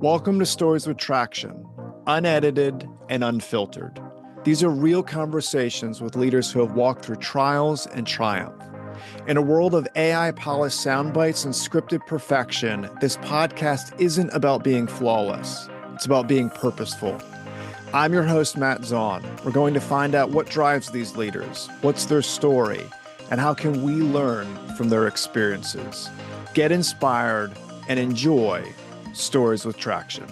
Welcome to Stories with Traction, unedited and unfiltered. These are real conversations with leaders who have walked through trials and triumph. In a world of AI-polished sound bites and scripted perfection, this podcast isn't about being flawless. It's about being purposeful. I'm your host, Matt Zahn. We're going to find out what drives these leaders, what's their story, and how can we learn from their experiences. Get inspired and enjoy Stories with Traction.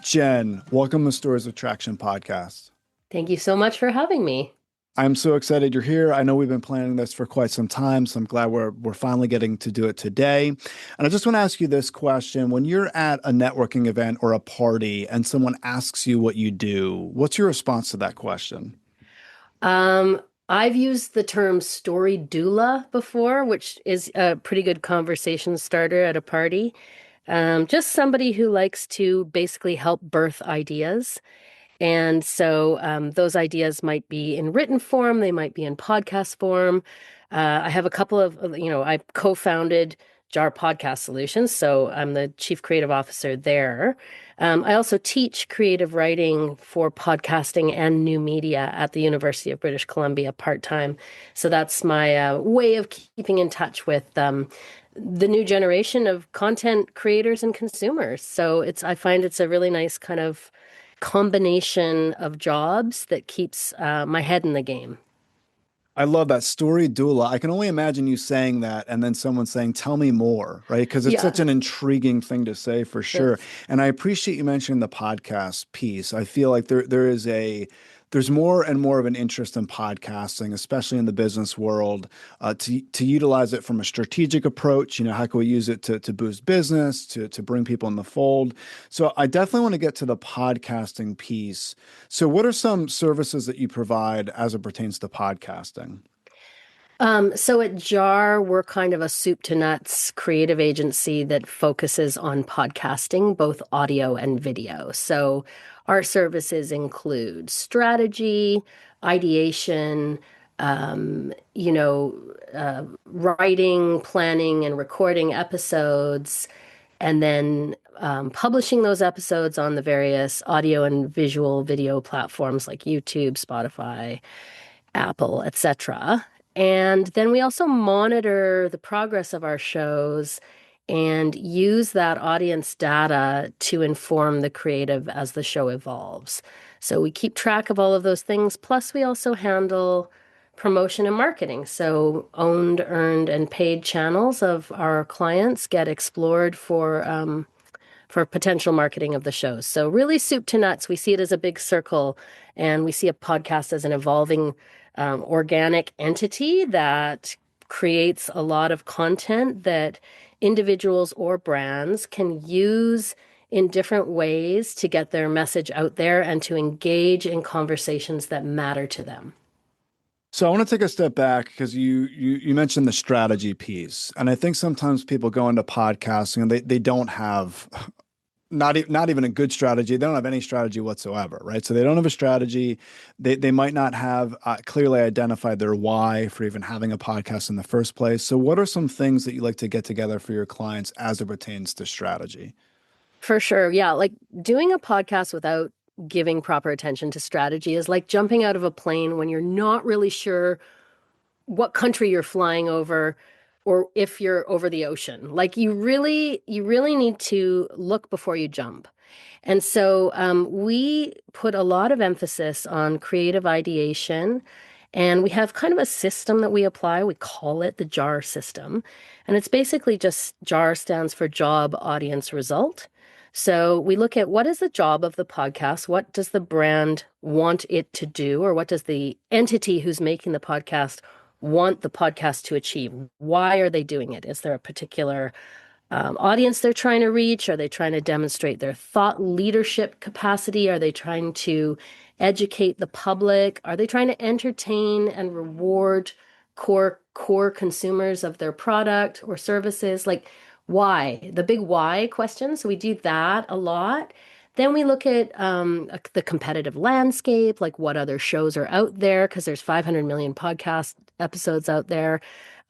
Jen, welcome to Stories with Traction podcast. Thank you so much for having me. I'm so excited you're here. I know we've been planning this for quite some time, so I'm glad we're finally getting to do it today. And I just want to ask you this question. When you're at a networking event or a party and someone asks you what you do, what's your response to that question? I've used the term story doula before, which is a pretty good conversation starter at a party. Just somebody who likes to basically help birth ideas. And so those ideas might be in written form, they might be in podcast form. I have a couple of, I co-founded JAR Podcast Solutions, so I'm the chief creative officer there. I also teach creative writing for podcasting and new media at the University of British Columbia part-time. So that's my way of keeping in touch with the new generation of content creators and consumers. So I find it's a really nice kind of combination of jobs that keeps my head in the game. I love that story doula. I can only imagine you saying that and then someone saying, tell me more, right? Because it's such an intriguing thing to say for sure. And I appreciate you mentioning the podcast piece. I feel like there's more and more of an interest in podcasting, especially in the business world, to utilize it from a strategic approach. How can we use it to boost business, to bring people in the fold? So I definitely want to get to the podcasting piece. So what are some services that you provide as it pertains to podcasting? So at JAR, we're kind of a soup to nuts creative agency that focuses on podcasting, both audio and video. So our services include strategy, ideation, writing, planning, and recording episodes, and then publishing those episodes on the various audio and visual video platforms like YouTube, Spotify, Apple, etc. And then we also monitor the progress of our shows and use that audience data to inform the creative as the show evolves. So we keep track of all of those things. Plus, we also handle promotion and marketing. So owned, earned, and paid channels of our clients get explored for potential marketing of the shows. So really soup to nuts. We see it as a big circle, and we see a podcast as an evolving organic entity that creates a lot of content that individuals or brands can use in different ways to get their message out there and to engage in conversations that matter to them. So I want to take a step back because you mentioned the strategy piece, and I think sometimes people go into podcasting and they don't have not even a good strategy. They don't have any strategy whatsoever, right? So they don't have a strategy. They might not have clearly identified their why for even having a podcast in the first place. So what are some things that you like to get together for your clients as it pertains to strategy? For sure. Yeah. Like doing a podcast without giving proper attention to strategy is like jumping out of a plane when you're not really sure what country you're flying over or if you're over the ocean. Like you really need to look before you jump. And so we put a lot of emphasis on creative ideation, and we have kind of a system that we apply. We call it the JAR system. And it's basically just JAR stands for job, audience, result. So we look at what is the job of the podcast? What does the brand want it to do? Or what does the entity who's making the podcast want the podcast to achieve? Why are they doing it? Is there a particular audience they're trying to reach? Are they trying to demonstrate their thought leadership capacity? Are they trying to educate the public? Are they trying to entertain and reward core consumers of their product or services? Like why? The big why question. So we do that a lot. Then we look at the competitive landscape, like what other shows are out there, because there's 500 million podcast episodes out there.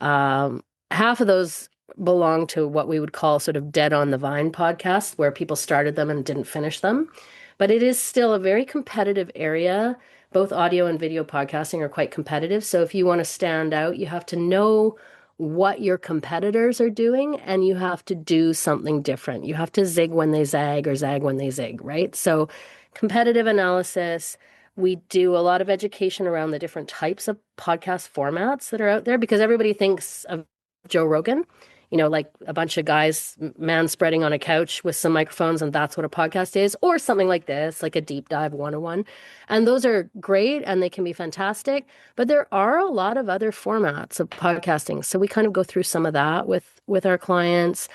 Half of those belong to what we would call sort of dead on the vine podcasts, where people started them and didn't finish them. But it is still a very competitive area. Both audio and video podcasting are quite competitive. So if you want to stand out, you have to know what your competitors are doing and you have to do something different. You have to zig when they zag or zag when they zig, right? So competitive analysis. We do a lot of education around the different types of podcast formats that are out there because everybody thinks of Joe Rogan, like a bunch of guys man spreading on a couch with some microphones, and that's what a podcast is, or something like this, like a deep dive 101. And those are great and they can be fantastic, but there are a lot of other formats of podcasting. So we kind of go through some of that with our clients.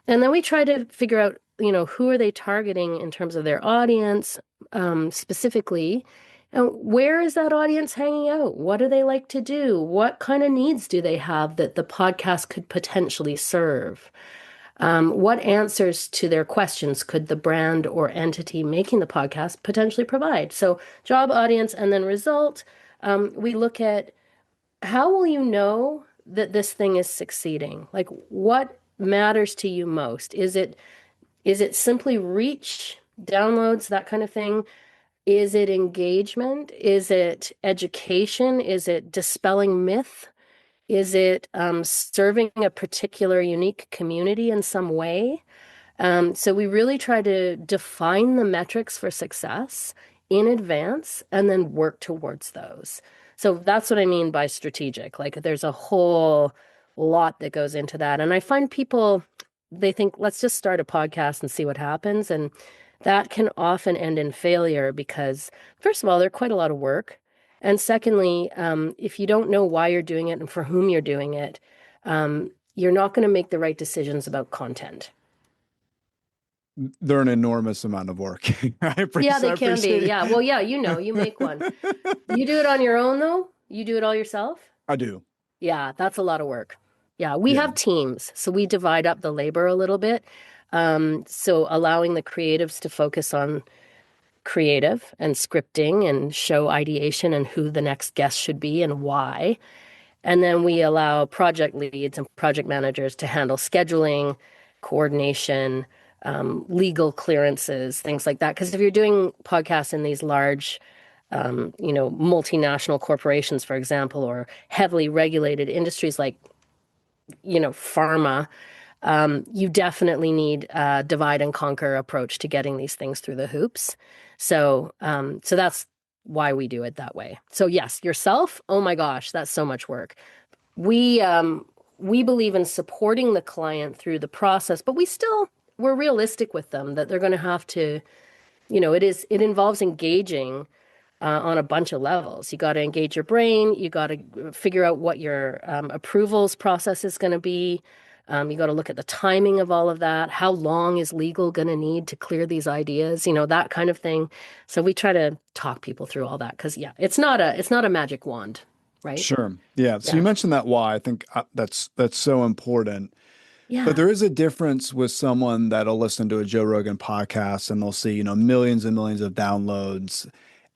And then we try to figure out, who are they targeting in terms of their audience, specifically, and where is that audience hanging out? What do they like to do? What kind of needs do they have that the podcast could potentially serve? What answers to their questions could the brand or entity making the podcast potentially provide? So, job, audience, and then result. We look at how will you know that this thing is succeeding? Like, what matters to you most? Is it simply reach, downloads, that kind of thing? Is it engagement? Is it education? Is it dispelling myth? Is it serving a particular unique community in some way? So we really try to define the metrics for success in advance and then work towards those. So that's what I mean by strategic. Like there's a whole lot that goes into that. And I find people, they think, let's just start a podcast and see what happens. And that can often end in failure because, first of all, they're quite a lot of work. And secondly, if you don't know why you're doing it and for whom you're doing it, you're not going to make the right decisions about content. They're an enormous amount of work. Yeah, they can be. Yeah. Well, yeah, you make one. You do it on your own, though? You do it all yourself? I do. Yeah, that's a lot of work. Yeah, we have teams, so we divide up the labor a little bit. So allowing the creatives to focus on creative and scripting and show ideation and who the next guest should be and why. And then we allow project leads and project managers to handle scheduling, coordination, legal clearances, things like that. Because if you're doing podcasts in these large, multinational corporations, for example, or heavily regulated industries like, pharma, you definitely need a divide and conquer approach to getting these things through the hoops. So that's why we do it that way. So yes, yourself, oh my gosh, that's so much work. We believe in supporting the client through the process, but we're realistic with them that they're going to have to, it involves engaging on a bunch of levels. You got to engage your brain. You got to figure out what your approvals process is going to be. You got to look at the timing of all of that. How long is legal going to need to clear these ideas? That kind of thing. So we try to talk people through all that because it's not a magic wand, right? Sure. Yeah. So you mentioned that why. I think that's so important. Yeah. But there is a difference with someone that'll listen to a Joe Rogan podcast and they'll see, millions and millions of downloads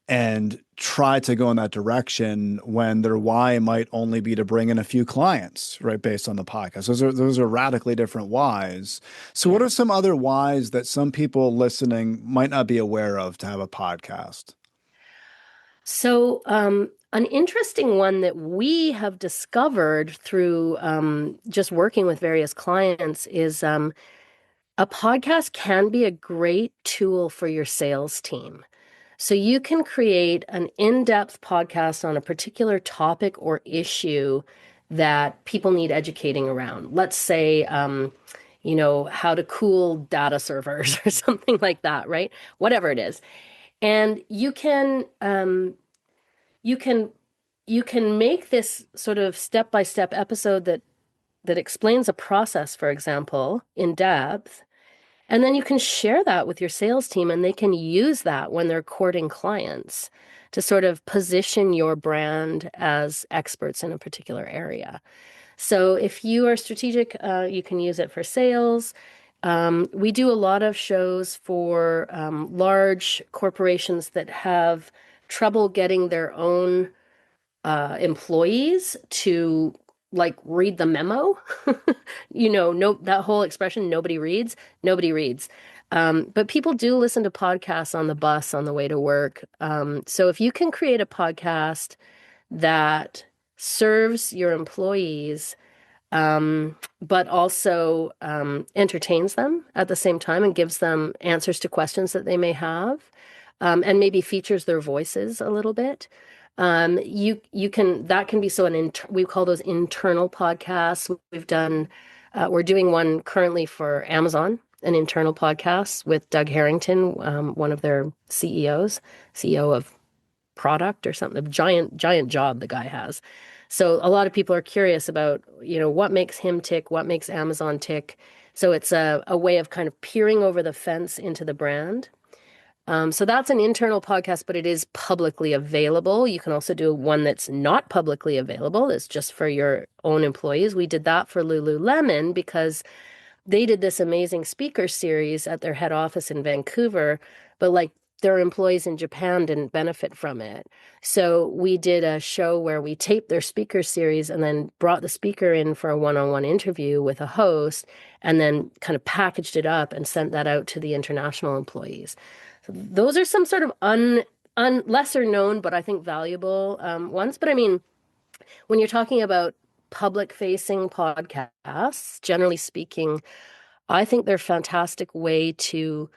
and try to go in that direction when their why might only be to bring in a few clients, right? Based on the podcast. Those are radically different whys. So what are some other whys that some people listening might not be aware of to have a podcast? So, an interesting one that we have discovered through just working with various clients is a podcast can be a great tool for your sales team. So you can create an in-depth podcast on a particular topic or issue that people need educating around. Let's say, how to cool data servers or something like that, right? Whatever it is. And you can make this sort of step-by-step episode that explains a process, for example, in depth. And then you can share that with your sales team and they can use that when they're courting clients to sort of position your brand as experts in a particular area. So if you are strategic, you can use it for sales. We do a lot of shows for large corporations that have trouble getting their own employees to like read the memo. No, that whole expression, nobody reads. But people do listen to podcasts on the bus on the way to work. So if you can create a podcast that serves your employees, but also entertains them at the same time and gives them answers to questions that they may have, and maybe features their voices a little bit. You can that can be so we call those internal podcasts. We're doing one currently for Amazon, an internal podcast with Doug Harrington, one of their CEOs, CEO of product or something, a giant job the guy has. So a lot of people are curious about, what makes him tick, what makes Amazon tick. So it's a way of kind of peering over the fence into the brand. So that's an internal podcast, but it is publicly available. You can also do one that's not publicly available. It's just for your own employees. We did that for Lululemon because they did this amazing speaker series at their head office in Vancouver, but like their employees in Japan didn't benefit from it. So we did a show where we taped their speaker series and then brought the speaker in for a one-on-one interview with a host and then kind of packaged it up and sent that out to the international employees. So those are some sort of lesser known, but I think valuable ones. But I mean, when you're talking about public facing podcasts, generally speaking, I think they're a fantastic way to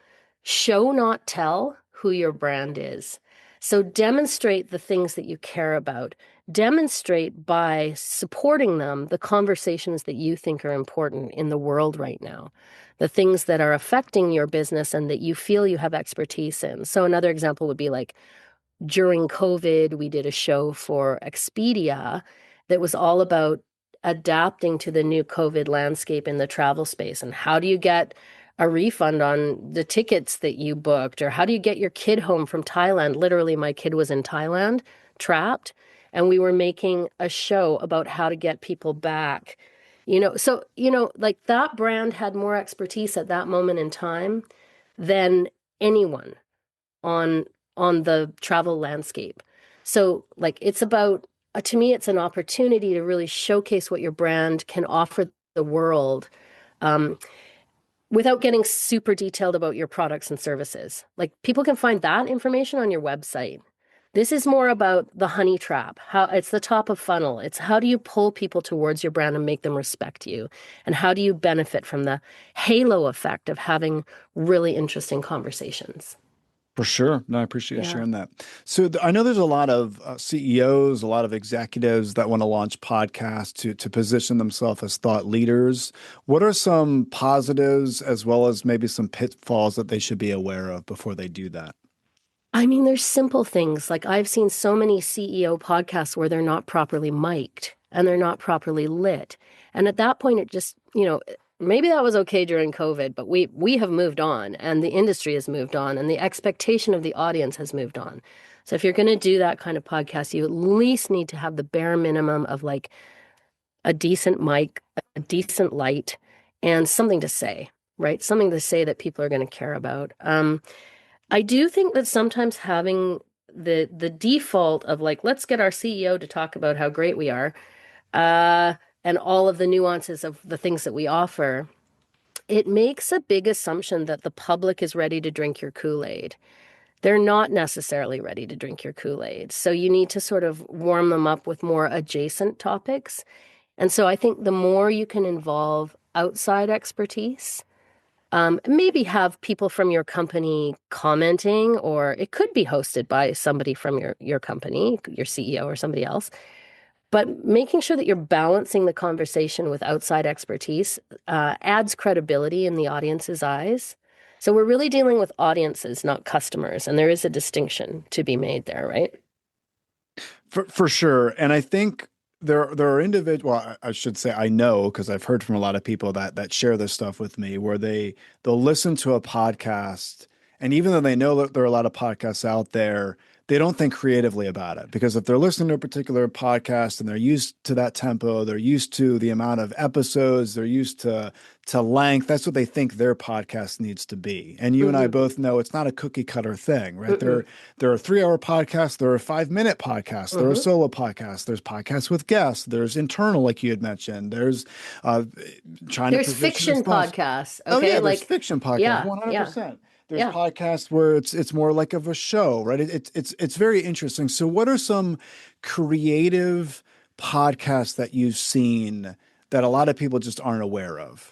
show, not tell, who your brand is. So demonstrate the things that you care about. Demonstrate by supporting them the conversations that you think are important in the world right now, the things that are affecting your business and that you feel you have expertise in. So another example would be like during COVID, we did a show for Expedia that was all about adapting to the new COVID landscape in the travel space. And how do you get a refund on the tickets that you booked? Or how do you get your kid home from Thailand? Literally, my kid was in Thailand, trapped, and we were making a show about how to get people back. Like that brand had more expertise at that moment in time than anyone on the travel landscape. So like it's about, to me, it's an opportunity to really showcase what your brand can offer the world, without getting super detailed about your products and services. Like people can find that information on your website. This is more about the honey trap, how it's the top of funnel. It's how do you pull people towards your brand and make them respect you? And how do you benefit from the halo effect of having really interesting conversations? For sure. No, I appreciate you Yeah. sharing that. So I know there's a lot of CEOs, a lot of executives that want to launch podcasts to position themselves as thought leaders. What are some positives as well as maybe some pitfalls that they should be aware of before they do that? I mean, there's simple things. Like I've seen so many CEO podcasts where they're not properly mic'd and they're not properly lit. And at that point, it just, maybe that was okay during COVID, but we have moved on and the industry has moved on and the expectation of the audience has moved on. So if you're going to do that kind of podcast, you at least need to have the bare minimum of like a decent mic, a decent light, and something to say, right? Something to say that people are going to care about. I do think that sometimes having the default of like, let's get our CEO to talk about how great we are, and all of the nuances of the things that we offer, it makes a big assumption that the public is ready to drink your Kool-Aid. They're not necessarily ready to drink your Kool-Aid. So you need to sort of warm them up with more adjacent topics. And so I think the more you can involve outside expertise, maybe have people from your company commenting, or it could be hosted by somebody from your company, your CEO or somebody else. But making sure that you're balancing the conversation with outside expertise adds credibility in the audience's eyes. So we're really dealing with audiences, not customers. And there is a distinction to be made there, right? For sure. And I think there are individuals, well, I should say I know because I've heard from a lot of people that share this stuff with me where they'll listen to a podcast, and even though they know that there are a lot of podcasts out there, they don't think creatively about it, because if they're listening to a particular podcast and they're used to that tempo, they're used to the amount of episodes, they're used to length, that's what they think their podcast needs to be. And you and I Mm-hmm. both know it's not a cookie cutter thing, right? Mm-mm. There are 3 hour podcasts, there are 5 minute podcasts, there are Mm-hmm. solo podcasts, there's podcasts with guests, there's internal, like you had mentioned, there's uh, trying to There's position fiction yourself. podcasts. Oh Okay. yeah, there's Like, fiction podcasts, yeah, 100%. There's yeah. podcasts where it's more like of a show, right? It's very interesting. So what are some creative podcasts that you've seen that a lot of people just aren't aware of?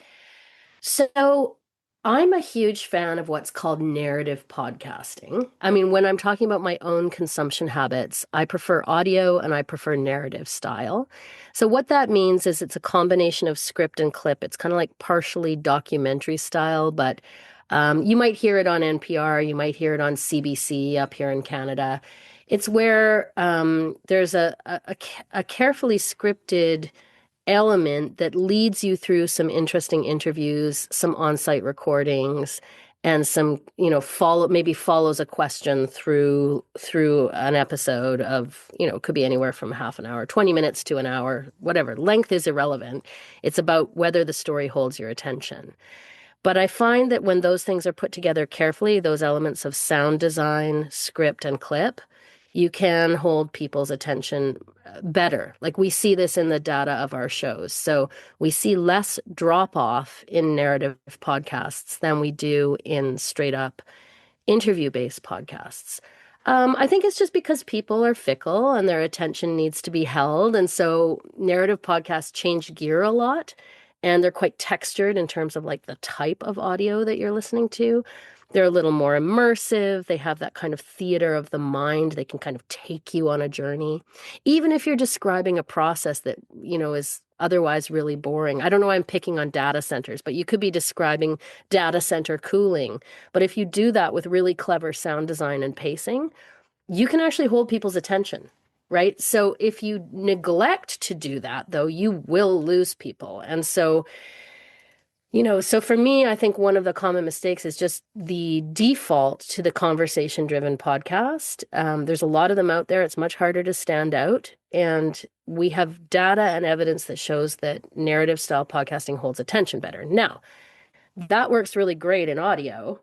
So I'm a huge fan of what's called narrative podcasting. I mean, when I'm talking about my own consumption habits, I prefer audio and I prefer narrative style. So what that means is it's a combination of script and clip. It's kind of like partially documentary style, but you might hear it on NPR, you might hear it on CBC up here in Canada. It's where there's a carefully scripted element that leads you through some interesting interviews, some on-site recordings, and some, follows a question through an episode of, could be anywhere from half an hour, 20 minutes to an hour, whatever. Length is irrelevant. It's about whether the story holds your attention. But I find that when those things are put together carefully, those elements of sound design, script, and clip, you can hold people's attention better. Like we see this in the data of our shows. So we see less drop off in narrative podcasts than we do in straight up interview-based podcasts. I think it's just because people are fickle and their attention needs to be held. And so narrative podcasts change gear a lot, and they're quite textured in terms of like the type of audio that you're listening to. They're a little more immersive. They have that kind of theater of the mind. They can kind of take you on a journey. Even if you're describing a process that, is otherwise really boring. I don't know why I'm picking on data centers, but you could be describing data center cooling. But if you do that with really clever sound design and pacing, you can actually hold people's attention, right? So if you neglect to do that, though, you will lose people. And so, so for me, I think one of the common mistakes is just the default to the conversation-driven podcast. There's a lot of them out there. It's much harder to stand out. And we have data and evidence that shows that narrative style podcasting holds attention better. Now, that works really great in audio.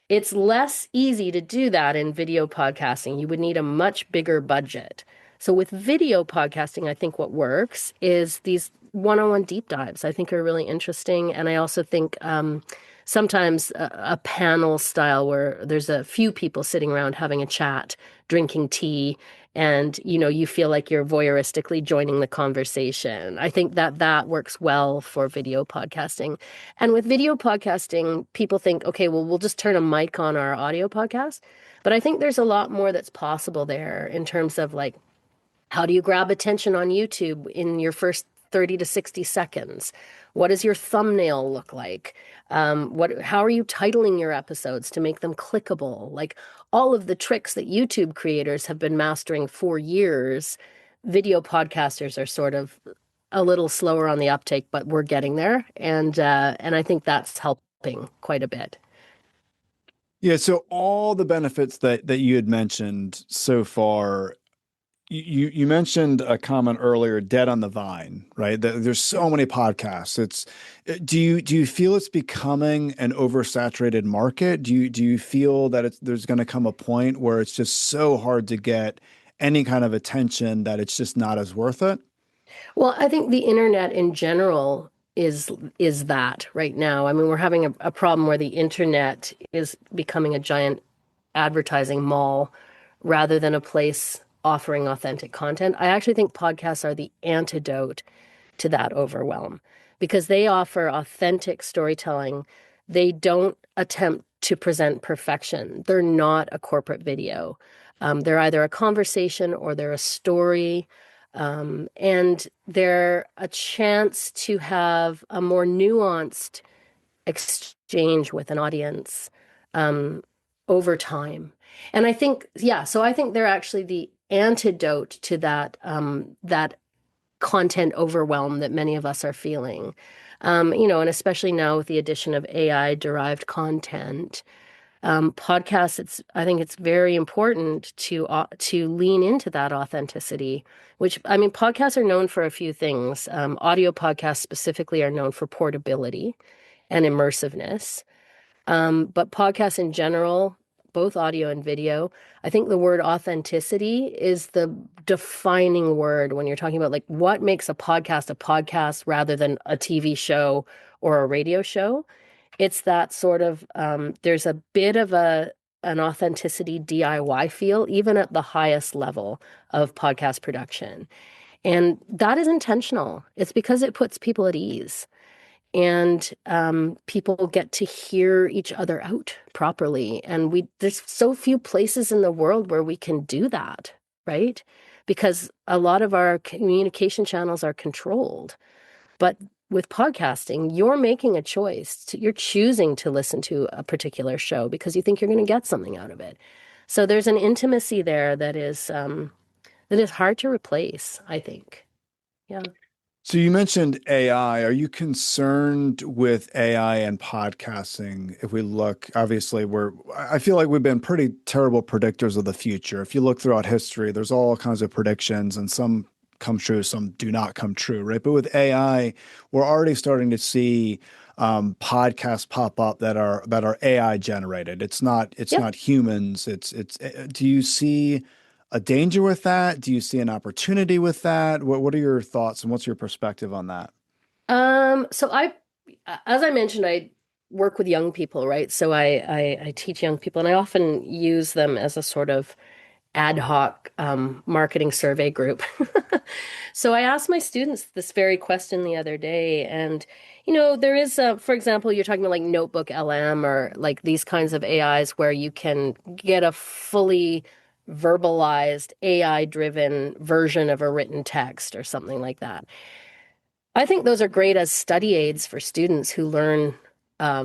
It's less easy to do that in video podcasting. You would need a much bigger budget. So with video podcasting, I think what works is these one-on-one deep dives, I think are really interesting. And I also think sometimes a panel style where there's a few people sitting around having a chat, drinking tea, and you feel like you're voyeuristically joining the conversation. I think that works well for video podcasting. And with video podcasting, people think, okay, well, we'll just turn a mic on our audio podcast. But I think there's a lot more that's possible there in terms of like, how do you grab attention on YouTube in your first 30 to 60 seconds? What does your thumbnail look like? How are you titling your episodes to make them clickable? Like all of the tricks that YouTube creators have been mastering for years, video podcasters are sort of a little slower on the uptake, but we're getting there. And I think that's helping quite a bit. Yeah, so all the benefits that you had mentioned so far, you mentioned a comment earlier, dead on the vine, right? There's so many podcasts. Do you feel it's becoming an oversaturated market? Do you feel that there's going to come a point where it's just so hard to get any kind of attention that it's just not as worth it? Well, I think the internet in general is that right now. I mean, we're having a problem where the internet is becoming a giant advertising mall rather than a place offering authentic content. I actually think podcasts are the antidote to that overwhelm because they offer authentic storytelling. They don't attempt to present perfection. They're not a corporate video. They're either a conversation or they're a story. And they're a chance to have a more nuanced exchange with an audience over time. And I think, so I think they're actually the antidote to that content overwhelm that many of us are feeling. And especially now with the addition of AI derived content, Podcasts, I think it's very important to lean into that authenticity, which, I mean, podcasts are known for a few things. Audio podcasts specifically are known for portability and immersiveness. But podcasts in general, both audio and video, I think the word authenticity is the defining word when you're talking about like what makes a podcast rather than a TV show or a radio show. It's that sort of there's a bit of an authenticity DIY feel, even at the highest level of podcast production. And that is intentional. It's because it puts people at ease and people get to hear each other out properly. And there's so few places in the world where we can do that, right? Because a lot of our communication channels are controlled. But with podcasting, you're making a choice. You're choosing to listen to a particular show because you think you're going to get something out of it. So there's an intimacy there that is hard to replace, I think. Yeah. So you mentioned AI. Are you concerned with AI and podcasting? If we look, obviously, I feel like we've been pretty terrible predictors of the future. If you look throughout history, there's all kinds of predictions and some come true, some do not come true, right? But with AI, we're already starting to see podcasts pop up that are AI generated. It's not Yep. not humans. Do you see a danger with that? Do you see an opportunity with that? What are your thoughts and what's your perspective on that? So as I mentioned, I work with young people, right? So I teach young people, and I often use them as a sort of ad hoc marketing survey group. So I asked my students this very question the other day, and there is for example, you're talking about like Notebook LM or like these kinds of AIs where you can get a fully verbalized AI-driven version of a written text or something like that. I think those are great as study aids for students who learn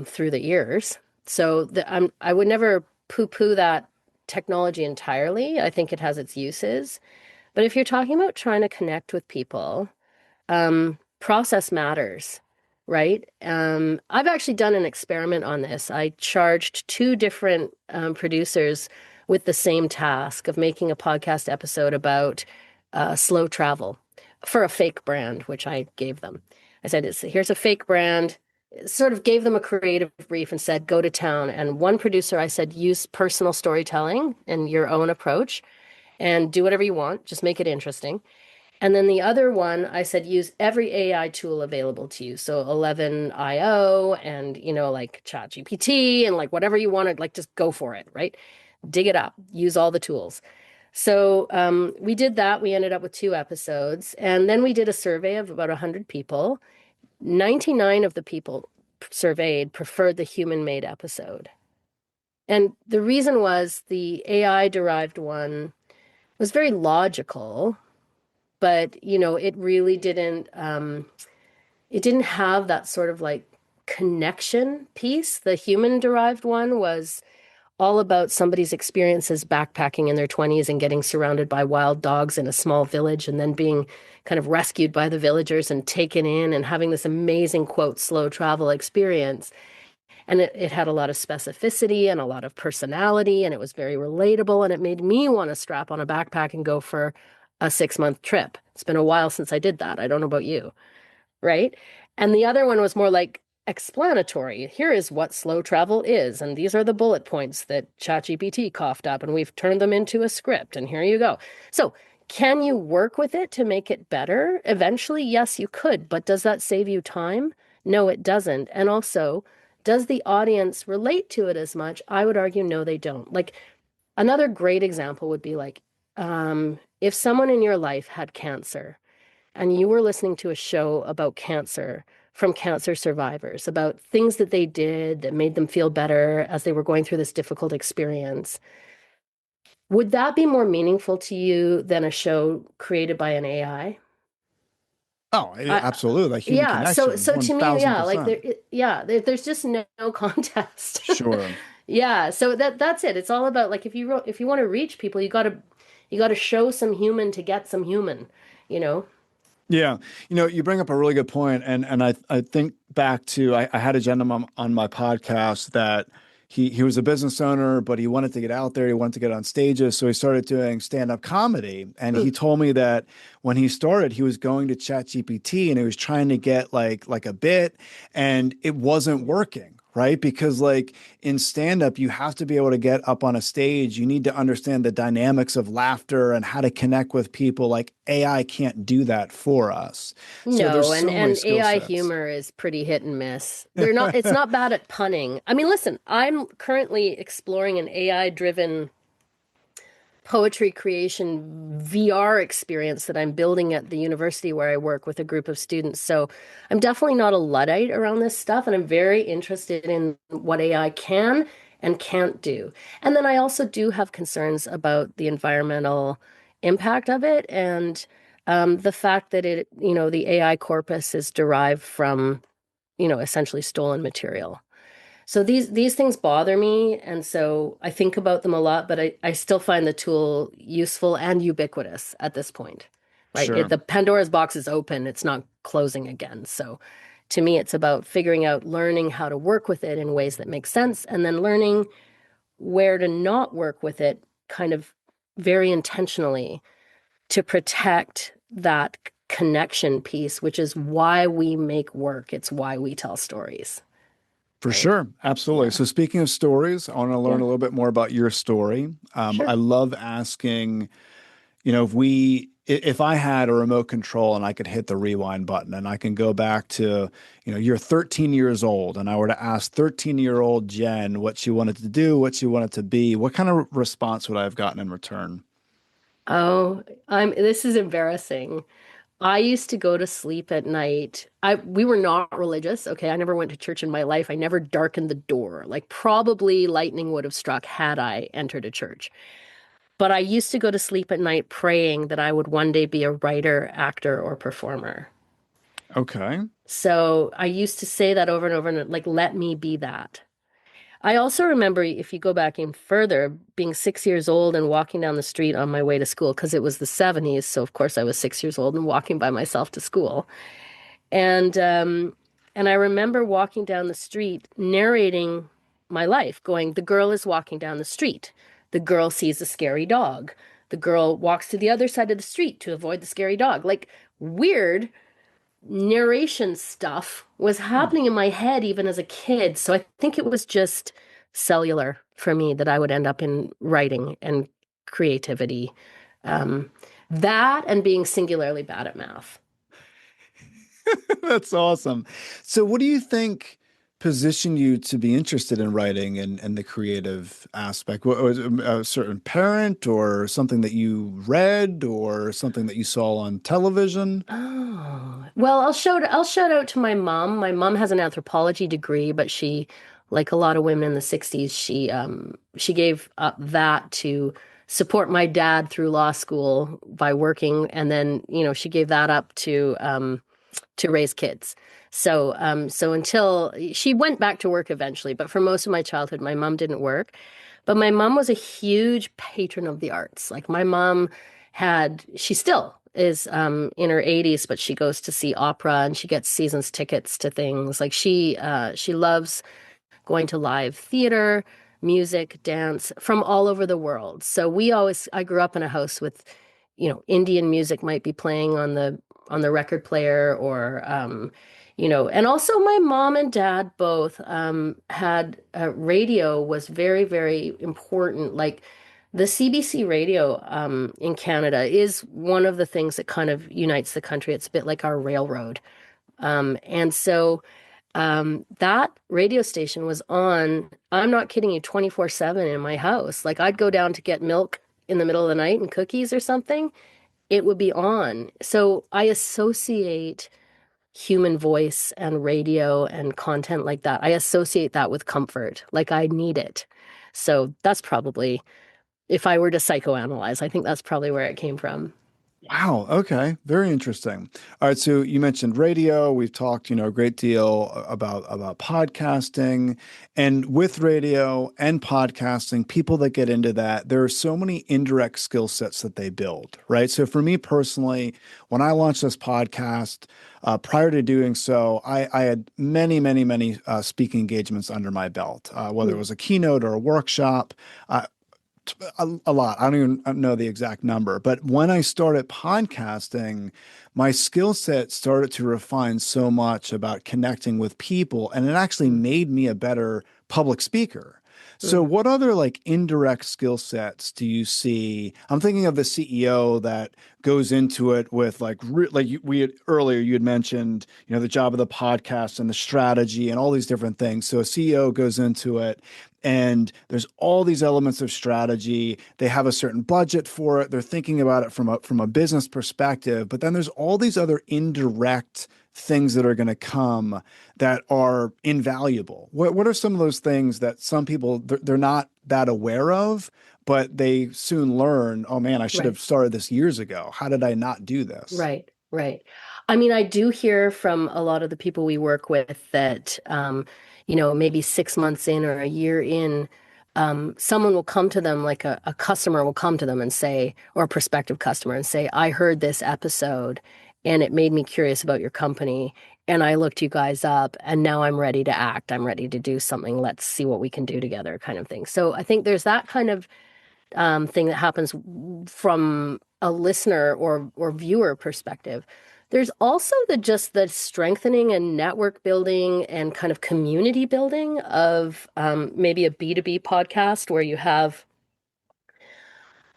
through the ears. So I would never poo-poo that technology entirely. I think it has its uses. But if you're talking about trying to connect with people, process matters, right? I've actually done an experiment on this. I charged two different producers with the same task of making a podcast episode about slow travel for a fake brand, which I gave them. I said, here's a fake brand, sort of gave them a creative brief and said, go to town. And one producer, I said, use personal storytelling and your own approach and do whatever you want, just make it interesting. And then the other one, I said, use every AI tool available to you. So 11IO and, like ChatGPT and like whatever you want to, like, just go for it, right? Dig it up, use all the tools. So we did that. We ended up with 2 episodes. And then we did a survey of about 100 people. 99 of the people surveyed preferred the human-made episode. And the reason was the AI-derived one was very logical, but, it really it didn't have that sort of like connection piece. The human-derived one was all about somebody's experiences backpacking in their 20s and getting surrounded by wild dogs in a small village and then being kind of rescued by the villagers and taken in and having this amazing, quote, slow travel experience. And it had a lot of specificity and a lot of personality, and it was very relatable, and it made me want to strap on a backpack and go for a 6-month trip. It's been a while since I did that. I don't know about you, right? And the other one was more like explanatory. Here is what slow travel is, and these are the bullet points that ChatGPT coughed up, and we've turned them into a script, and here you go. So, can you work with it to make it better? Eventually, yes, you could, but does that save you time? No, it doesn't. And also, does the audience relate to it as much? I would argue no, they don't. Like another great example would be like if someone in your life had cancer and you were listening to a show about cancer from cancer survivors, about things that they did that made them feel better as they were going through this difficult experience, would that be more meaningful to you than a show created by an AI? Oh, I, absolutely. That human yeah. So, connection, so to me, yeah, like 1000%. there's just no contest. Sure. Yeah. So that's it. It's all about like if you want to reach people, you gotta show some human to get some human, you know? Yeah. You bring up a really good point, and I think back to I had a gentleman on my podcast that he was a business owner, but he wanted to get out there. He wanted to get on stages. So he started doing stand-up comedy. And he told me that when he started, he was going to ChatGPT and he was trying to get like a bit and it wasn't working. Right. Because like in stand up, you have to be able to get up on a stage. You need to understand the dynamics of laughter and how to connect with people. Like AI can't do that for us. So No, there's and so many skill AI sets. humor is pretty hit and miss. They're not It's not bad at punning. I mean, listen, I'm currently exploring an AI driven poetry creation VR experience that I'm building at the university where I work with a group of students. So I'm definitely not a Luddite around this stuff, and I'm very interested in what AI can and can't do. And then I also do have concerns about the environmental impact of it and the fact that the AI corpus is derived from, essentially stolen material. So these things bother me, and so I think about them a lot, but I still find the tool useful and ubiquitous at this point, right? If Sure. the Pandora's box is open, it's not closing again. So to me, it's about figuring out, learning how to work with it in ways that make sense, and then learning where to not work with it kind of very intentionally to protect that connection piece, which is why we make work. It's why we tell stories, For right? sure. Absolutely. Yeah. So speaking of stories, I want to learn Yeah. a little bit more about your story. I Sure. love asking, if I had a remote control and I could hit the rewind button and I can go back to, you're 13 years old and I were to ask 13-year-old Jen what she wanted to do, what she wanted to be, what kind of response would I have gotten in return? Oh, this is embarrassing. I used to go to sleep at night. We were not religious, okay? I never went to church in my life. I never darkened the door. Like probably lightning would have struck had I entered a church. But I used to go to sleep at night praying that I would one day be a writer, actor, or performer. Okay. So I used to say that over and over and like, let me be that. I also remember, if you go back even further, being 6 years old and walking down the street on my way to school because it was the 70s. So of course I was 6 years old and walking by myself to school. And I remember walking down the street narrating my life, going, the girl is walking down the street. The girl sees a scary dog. The girl walks to the other side of the street to avoid the scary dog. Like weird narration stuff was Hmm. happening in my head even as a kid. So I think it was just cellular for me that I would end up in writing and creativity. Um, that and being singularly bad at math. That's awesome. So what do you think positioned you to be interested in writing and the creative aspect? Was it a certain parent or something that you read or something that you saw on television? Oh, well, I'll shout out to my mom. My mom has an anthropology degree, but she, like a lot of women in the 60s, she gave up that to support my dad through law school by working, and then, she gave that up to raise kids. So until she went back to work eventually, but for most of my childhood, my mom didn't work. But my mom was a huge patron of the arts. Like my mom she still is in her 80s, but she goes to see opera and she gets seasons tickets to things. Like she loves going to live theater, music, dance from all over the world. So I grew up in a house with, Indian music might be playing on the record player or and also my mom and dad both had radio was very, very important. Like the CBC radio in Canada is one of the things that kind of unites the country. It's a bit like our railroad. And so that radio station was on, I'm not kidding you, 24/7 in my house. Like I'd go down to get milk in the middle of the night and cookies or something, it would be on. So I associate human voice and radio and content like that. I associate that with comfort. Like I need it. So that's probably, if I were to psychoanalyze, I think that's probably where it came from. Wow. Okay. Very interesting. All right. So you mentioned radio. We've talked, a great deal about podcasting, and with radio and podcasting, people that get into that, there are so many indirect skill sets that they build, right? So for me personally, when I launched this podcast, prior to doing so, I had many, many, many speaking engagements under my belt, whether it Mm. was a keynote or a workshop. A lot. I don't even know the exact number, but when I started podcasting, my skill set started to refine so much about connecting with people, and it actually Mm. made me a better public speaker. So, Mm. what other like indirect skill sets do you see? I'm thinking of the CEO that goes into it with we had earlier you had mentioned, the job of the podcast and the strategy and all these different things. So a CEO goes into it and there's all these elements of strategy. They have a certain budget for it. They're thinking about it from a business perspective, but then there's all these other indirect things that are going to come that are invaluable. What are some of those things that some people they're not that aware of, but they soon learn, oh man, I should Right. have started this years ago. How did I not do this? Right, right. I mean, I do hear from a lot of the people we work with that, maybe 6 months in or a year in, someone will come to them, like a customer will come to them and say, or a prospective customer and say, I heard this episode and it made me curious about your company. And I looked you guys up and now I'm ready to act. I'm ready to do something. Let's see what we can do together, kind of thing. So I think there's that kind of thing that happens from a listener or viewer perspective. There's also the strengthening and network building and kind of community building of maybe a B2B podcast where you have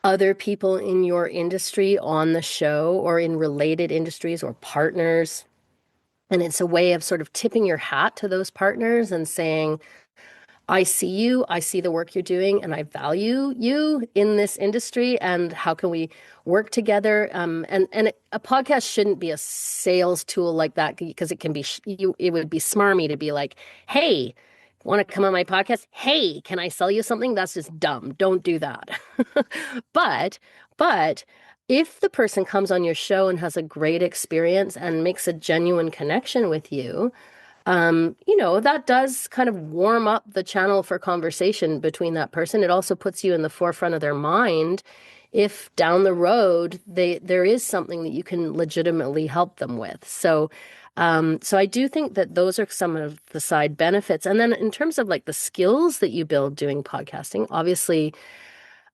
other people in your industry on the show or in related industries or partners. And it's a way of sort of tipping your hat to those partners and saying, I see you, I see the work you're doing, and I value you in this industry. And how can we work together? A podcast shouldn't be a sales tool like that because it can be it would be smarmy to be like, "Hey, want to come on my podcast? Hey, can I sell you something?" That's just dumb. Don't do that. But but if the person comes on your show and has a great experience and makes a genuine connection with you, that does kind of warm up the channel for conversation between that person. It also puts you in the forefront of their mind if down the road there is something that you can legitimately help them with. So I do think that those are some of the side benefits. And then in terms of like the skills that you build doing podcasting, obviously,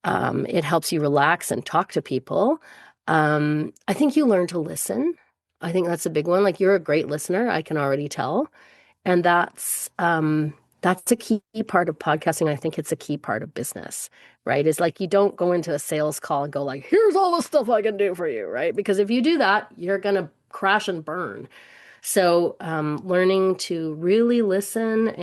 it helps you relax and talk to people. I think you learn to listen. I think that's a big one. Like you're a great listener, I can already tell. And that's a key part of podcasting. I think it's a key part of business, right? Is like you don't go into a sales call and go like, here's all the stuff I can do for you, right? Because if you do that, you're gonna crash and burn. So learning to really listen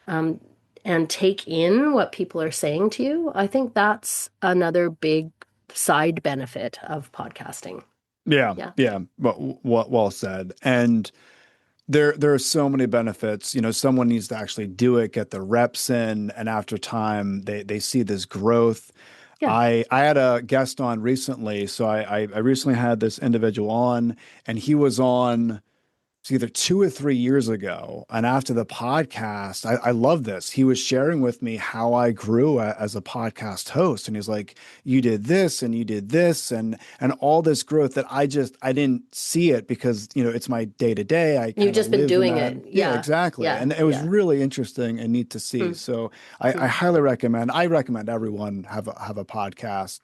um, and take in what people are saying to you, I think that's another big side benefit of podcasting. Yeah, Yeah. yeah. Well said. And there are so many benefits. Someone needs to actually do it, get the reps in, and after time, they see this growth. Yeah. I had a guest on recently, so I recently had this individual on, and he was on. It's either 2 or 3 years ago. And after the podcast, I love this. He was sharing with me how I grew as a podcast host. And he's like, you did this and you did this and all this growth that I didn't see it because, it's my day to day. I You've kind of just been live in doing that. it. Yeah, Yeah. exactly. Yeah. And it was Yeah. really interesting and neat to see. Mm, So I mm. highly recommend everyone have a podcast.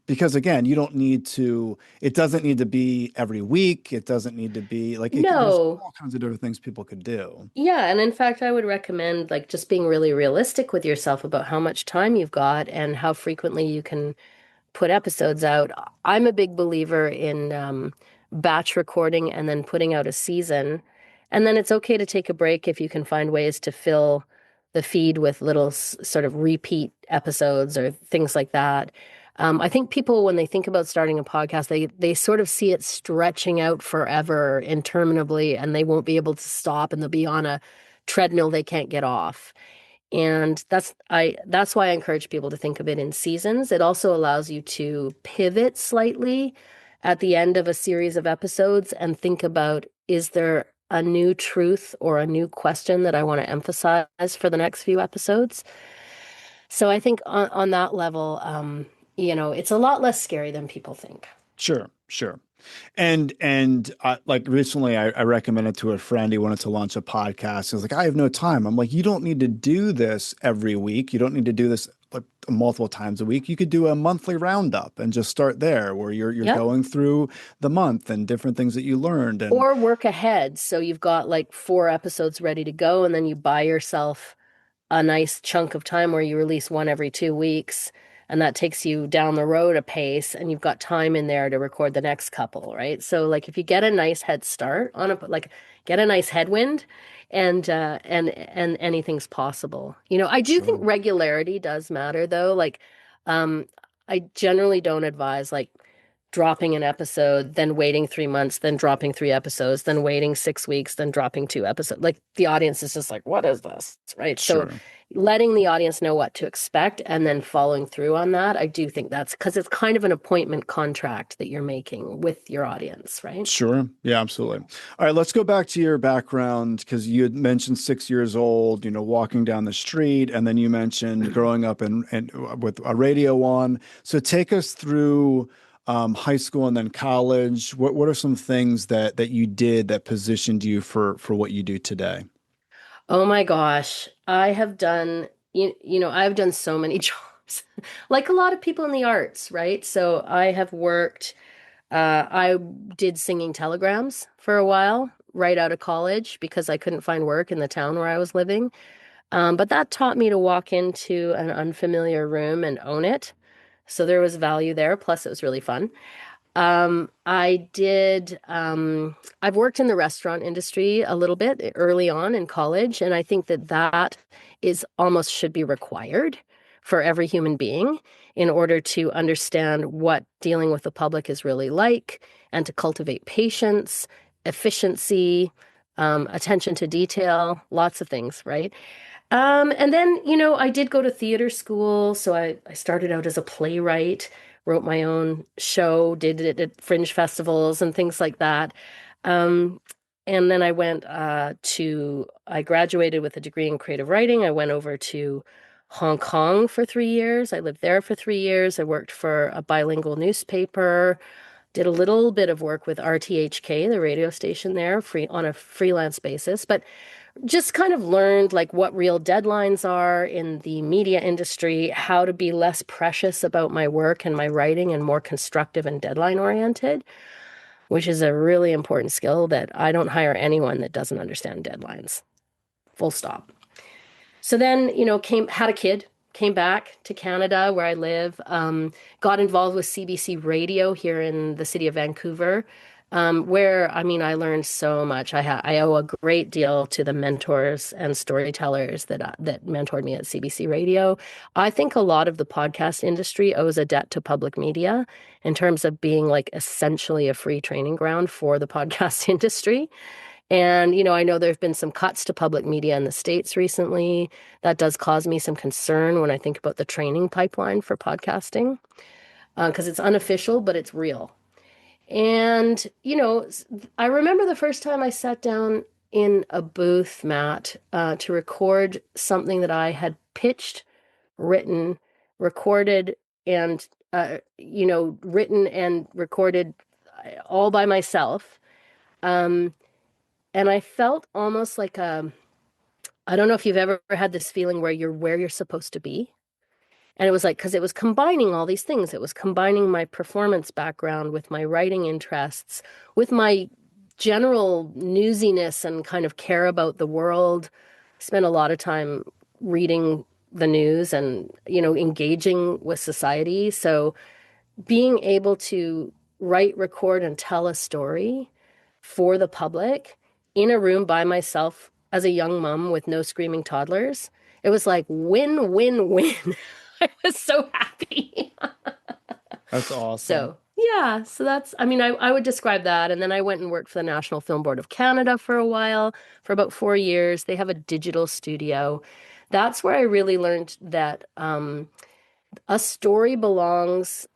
Because again, you don't need to, it doesn't need to be every week. It doesn't need to be like there's No. all kinds of different things people could do. Yeah, and in fact, I would recommend like just being really realistic with yourself about how much time you've got and how frequently you can put episodes out. I'm a big believer in batch recording and then putting out a season. And then it's okay to take a break if you can find ways to fill the feed with little sort of repeat episodes or things like that. I think people, when they think about starting a podcast, they sort of see it stretching out forever, interminably, and they won't be able to stop, and they'll be on a treadmill they can't get off. And that's why I encourage people to think of it in seasons. It also allows you to pivot slightly at the end of a series of episodes and think about, is there a new truth or a new question that I want to emphasize for the next few episodes? So I think on that level, it's a lot less scary than people think. Sure, sure. And like recently, I recommended to a friend. He wanted to launch a podcast. He was like, "I have no time." I'm like, "You don't need to do this every week. You don't need to do this like multiple times a week. You could do a monthly roundup and just start there, where you're Yep. going through the month and different things that you learned." And Or work ahead. So you've got like 4 episodes ready to go, and then you buy yourself a nice chunk of time where you release one every 2 weeks, and that takes you down the road a pace, and you've got time in there to record the next couple, right? So like if you get a nice head start on a like get a nice headwind, and anything's possible. I do think sure, regularity does matter though. Like um I generally don't advise like dropping an episode, then waiting 3 months, then dropping 3 episodes, then waiting 6 weeks, then dropping 2 episodes. Like the audience is just like, what is this? Right. So sure. letting the audience know what to expect and then following through on that, I do think that's because it's kind of an appointment contract that you're making with your audience, right? Sure. Yeah, absolutely. All right, let's go back to your background because you had mentioned 6 years old, walking down the street, and then you mentioned growing up and with a radio on. So take us through high school and then college. What are some things that you did that positioned you for what you do today? Oh my gosh. I've done so many jobs, like a lot of people in the arts, right? So I have worked. I did singing telegrams for a while right out of college because I couldn't find work in the town where I was living. But that taught me to walk into an unfamiliar room and own it. So there was value there. Plus, it was really fun. I've worked in the restaurant industry a little bit early on in college, and I think that is almost should be required for every human being in order to understand what dealing with the public is really like and to cultivate patience, efficiency, attention to detail, lots of things, right? And then, I did go to theater school. So I started out as a playwright, wrote my own show, did it at fringe festivals and things like that. Um, and then I graduated with a degree in creative writing. I went over to Hong Kong for 3 years. I lived there for 3 years. I worked for a bilingual newspaper, did a little bit of work with RTHK, the radio station there, free on a freelance basis. But just kind of learned like what real deadlines are in the media industry, how to be less precious about my work and my writing and more constructive and deadline oriented, which is a really important skill that I don't hire anyone that doesn't understand deadlines. Full stop. So then, had a kid, came back to Canada where I live, got involved with CBC Radio here in the city of Vancouver, where, I mean, I learned so much. I owe a great deal to the mentors and storytellers that mentored me at CBC Radio. I think a lot of the podcast industry owes a debt to public media in terms of being like essentially a free training ground for the podcast industry. And, I know there have been some cuts to public media in the States recently. That does cause me some concern when I think about the training pipeline for podcasting, because it's unofficial, but it's real. And, I remember the first time I sat down in a booth, Matt, to record something that I had pitched, written, recorded, and, written and recorded all by myself. Um, and I felt almost like I don't know if you've ever had this feeling where you're supposed to be. And it was like, because it was combining all these things. It was combining my performance background with my writing interests, with my general newsiness and kind of care about the world. Spent a lot of time reading the news and, engaging with society. So being able to write, record, and tell a story for the public in a room by myself as a young mom with no screaming toddlers, it was like win, win, win. I was so happy. That's awesome. So, yeah, so I mean, I would describe that. And then I went and worked for the National Film Board of Canada for a while, for about 4 years. They have a digital studio. that's where I really learned that a story belongs.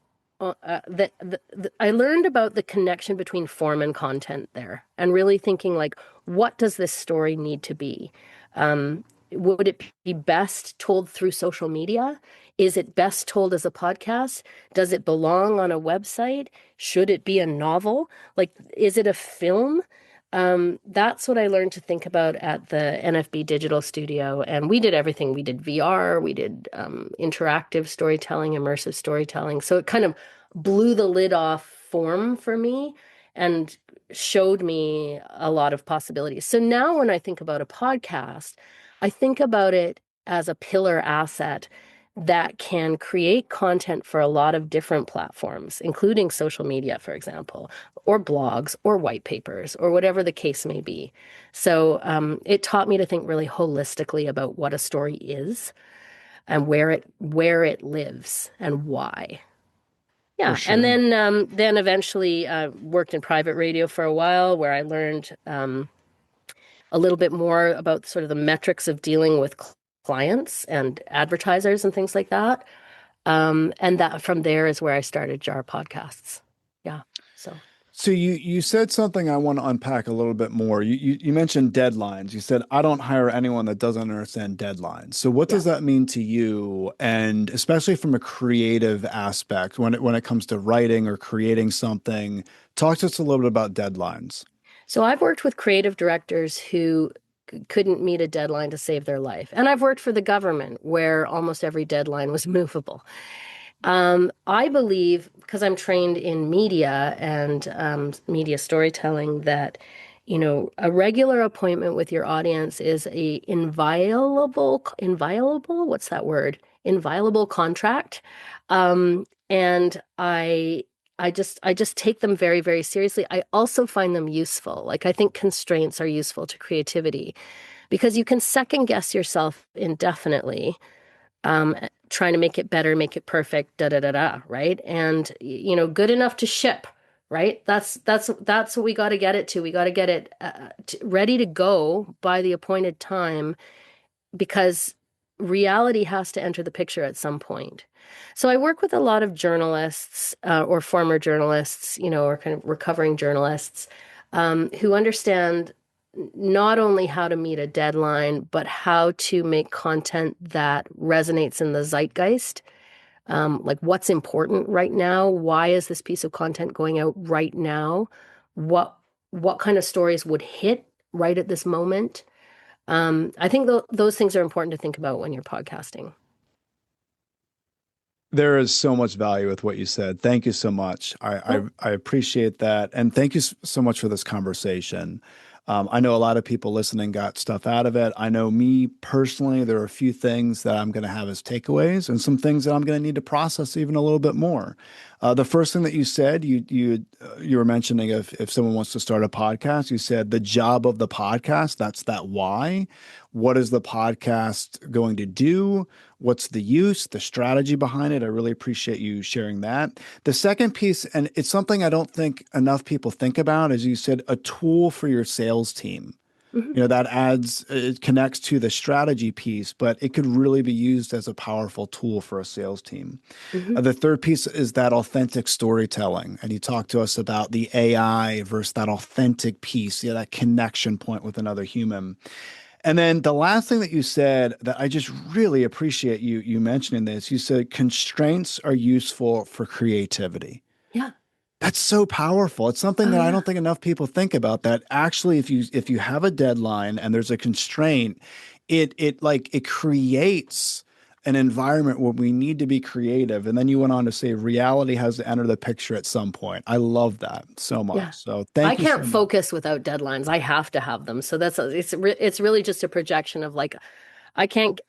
I learned about the connection between form and content there, and really thinking like, what does this story need to be? Um, would it be best told through social media? Is it best told as a podcast? Does it belong on a website? Should it be a novel? Like, is it a film? That's what I learned to think about at the NFB Digital Studio. And we did everything. We did VR, we did interactive storytelling, immersive storytelling. So it kind of blew the lid off form for me and showed me a lot of possibilities. So now when I think about a podcast, I think about it as a pillar asset that can create content for a lot of different platforms, including social media, for example, or blogs or white papers or whatever the case may be. So it taught me to think really holistically about what a story is and where it lives and why. For Yeah, and sure. then eventually worked in private radio for a while, where I learned a little bit more about sort of the metrics of dealing with clients and advertisers and things like that. And that from there is where I started Jar Podcasts. Yeah. So, So you said something I want to unpack a little bit more. You mentioned deadlines. You said I don't hire anyone that doesn't understand deadlines. So what yeah. does that mean to you? And especially from a creative aspect, when it comes to writing or creating something, talk to us a little bit about deadlines. So I've worked with creative directors who couldn't meet a deadline to save their life. And I've worked for the government where almost every deadline was movable. I believe, because I'm trained in media and media storytelling, that a regular appointment with your audience is a inviolable, what's that word? Inviolable contract. And I just take them very, very seriously. I also find them useful. Like I think constraints are useful to creativity because you can second guess yourself indefinitely, um, trying to make it better, make it perfect, da da da da, right? And good enough to ship, right? That's what we got to get it to. We got to get it ready to go by the appointed time because reality has to enter the picture at some point. So I work with a lot of journalists or former journalists, or kind of recovering journalists who understand not only how to meet a deadline, but how to make content that resonates in the zeitgeist. Like what's important right now? Why is this piece of content going out right now? What what kind of stories would hit right at this moment? I think those things are important to think about when you're podcasting. There is so much value with what you said. Thank you so much. I Oh, I appreciate that, and thank you so much for this conversation. I know a lot of people listening got stuff out of it. I know me personally, there are a few things that I'm going to have as takeaways, and some things that I'm going to need to process even a little bit more. The first thing that you said, you were mentioning if someone wants to start a podcast, you said the job of the podcast. That's that why. What is the podcast going to do? What's the use, the strategy behind it? I really appreciate you sharing that. The second piece, and it's something I don't think enough people think about, is you said a tool for your sales team. mhm, That adds, it connects to the strategy piece, but it could really be used as a powerful tool for a sales team. mhm, The third piece is that authentic storytelling. And you talked to us about the AI versus that authentic piece, that connection point with another human. And then the last thing that you said that I just really appreciate you mentioning this, you said constraints are useful for creativity. yeah. That's so powerful. It's something Oh, that I yeah. don't think enough people think about, that actually if you have a deadline and there's a constraint, it creates an environment where we need to be creative. And then you went on to say reality has to enter the picture at some point. I love that so much. Yeah. So I thank you so can't much. focus without deadlines. I have to have them. So it's really just a projection of like I can't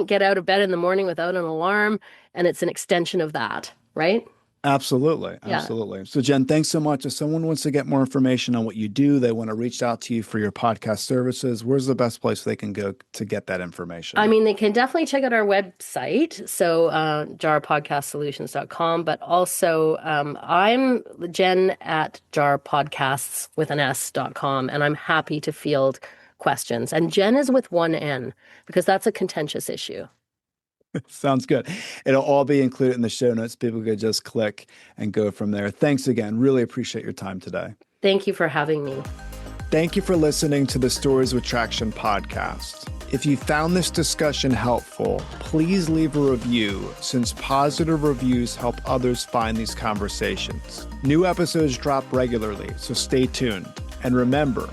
get out of bed in the morning without an alarm, and it's an extension of that, right? Absolutely. Yeah. Absolutely. So, Jen, thanks so much. If someone wants to get more information on what you do, they want to reach out to you for your podcast services, where's the best place they can go to get that I information? mean, they can definitely check out our website, so jarpodcastsolutions.com, but also I'm Jen at jarpodcasts with an S.com, and I'm happy to field questions. And Jen is with one N, because that's a contentious issue. Sounds good. It'll all be included in the show notes. People could just click and go from there. Thanks again. Really appreciate your time today. Thank you for having me. Thank you for listening to the Stories with Traction podcast. If you found this discussion helpful, please leave a review, since positive reviews help others find these conversations. New episodes drop regularly, so stay tuned. And remember,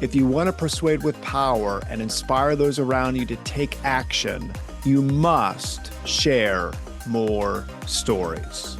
if you want to persuade with power and inspire those around you to take action, you must share more stories.